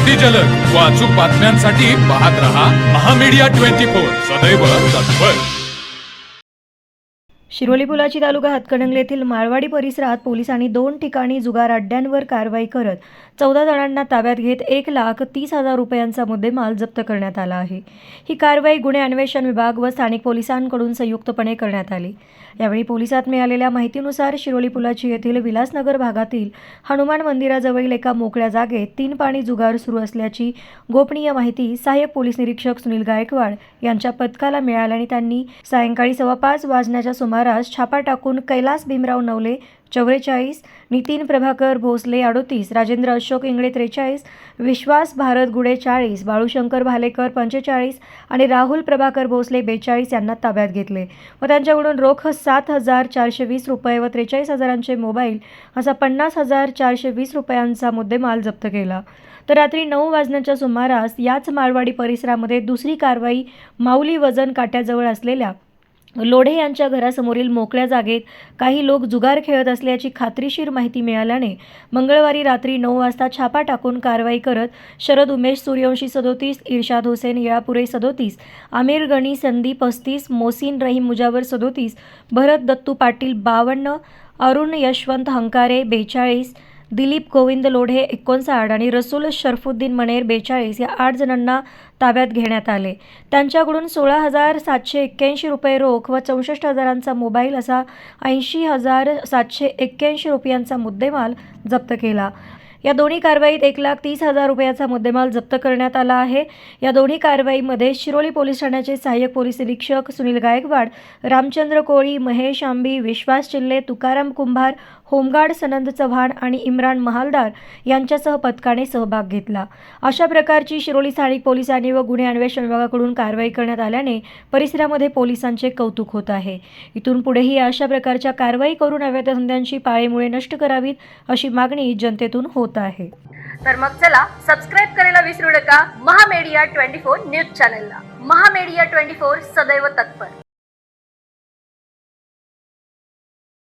अति जलद व अचूक बातम्यांसाठी पाहत रहा महामीडिया 24 सदैव तत्पर। शिरोली पुलाची तालुका हातकणंगले येथील माळवाडी परिसरात पोलिसांनी 2 ठिकाणी जुगार अड्ड्यांवर कारवाई करत 14 जणांना ताब्यात घेत 1,30,000 रुपयांचा मुद्देमाल जप्त करण्यात आला आहे। ही कारवाई गुन्हे अन्वेषण विभाग व स्थानिक पोलिसांकडून संयुक्तपणे करण्यात आली। यावेळी पोलिसात मिळालेल्या माहितीनुसार शिरोली पुलाची येथील विलासनगर भागातील हनुमान मंदिराजवळील एका मोकळ्या जागेत 3 पाणी जुगार सुरू असल्याची गोपनीय माहिती सहाय्यक पोलीस निरीक्षक सुनील गायकवाड यांच्या पथकाला मिळाल्याने त्यांनी सायंकाळी 5:15 वाजण्याच्या सुमारास छापा टाकून कैलास भीमराव नवले 44, नितीन प्रभाकर भोसले 38, राजेंद्र अशोक इंगळे 43, विश्वास भारत गुडे 40, बाळूशंकर भालेकर 45 आणि राहुल प्रभाकर भोसले 42 यांना ताब्यात घेतले व त्यांच्याकडून रोख 7,420 रुपये व 43,000चे मोबाईल असा 50,420 रुपयांचा मुद्देमाल जप्त केला। तर रात्री 9 वाजण्याच्या सुमारास याच माळवाडी परिसरामध्ये दुसरी कारवाई माऊली वजन काट्याजवळ असलेल्या लोढे यांच्या घरासमोरील मोकळ्या जागेत काही लोक जुगार खेळत असल्याची खात्रीशीर माहिती मिळाल्याने मंगळवारी रात्री 9 वाजता छापा टाकून कारवाई करत शरद उमेश सूर्यवंशी 37, इर्शाद हुसेन येळापुरे 37, आमिर गणी संदीप 35, मोसीन रहीम मुजावर 37, भरत दत्तू पाटील 52, अरुण यशवंत हंकारे 42, दिलीप गोविंद लोढे 59 आणि रसूल शरफुद्दीन मनेर 42 या 8 जणांना ताब्यात घेण्यात आले। त्यांच्याकडून 16,781 रुपये रोख व 64,000चा मोबाईल असा 80,781 रुपयांचा मुद्देमाल जप्त केला। या दोन्ही कारवाईत 1,30,000 रुपयाचा मुद्देमाल जप्त करण्यात आला आहे। या दोन्ही कारवाईमध्ये शिरोली पोलीस ठाण्याचे सहाय्यक पोलीस निरीक्षक सुनील गायकवाड, रामचंद्र कोळी, महेश आंबी, विश्वास चिल्ले, तुकाराम कुंभार, होमगार्ड सनंद चव्हाण आणि इम्रान महालदार यांच्यासह पथकाने सहभाग घेतला। अशा प्रकारची शिरोली स्थानिक पोलिसांनी व गुन्हे अन्वेषण विभागाकडून कारवाई करण्यात आल्याने परिसरामध्ये पोलिसांचे कौतुक होत आहे। इथून पुढेही अशा प्रकारच्या कारवाई करून अवैध धंद्यांची पाळेमुळे नष्ट करावीत अशी मागणी जनतेतून होत आहे। तर मग चला सबस्क्राईब करायला विसरू नका महामीडिया 24 न्यूज चॅनलला। महामीडिया 24 सदैव तत्पर।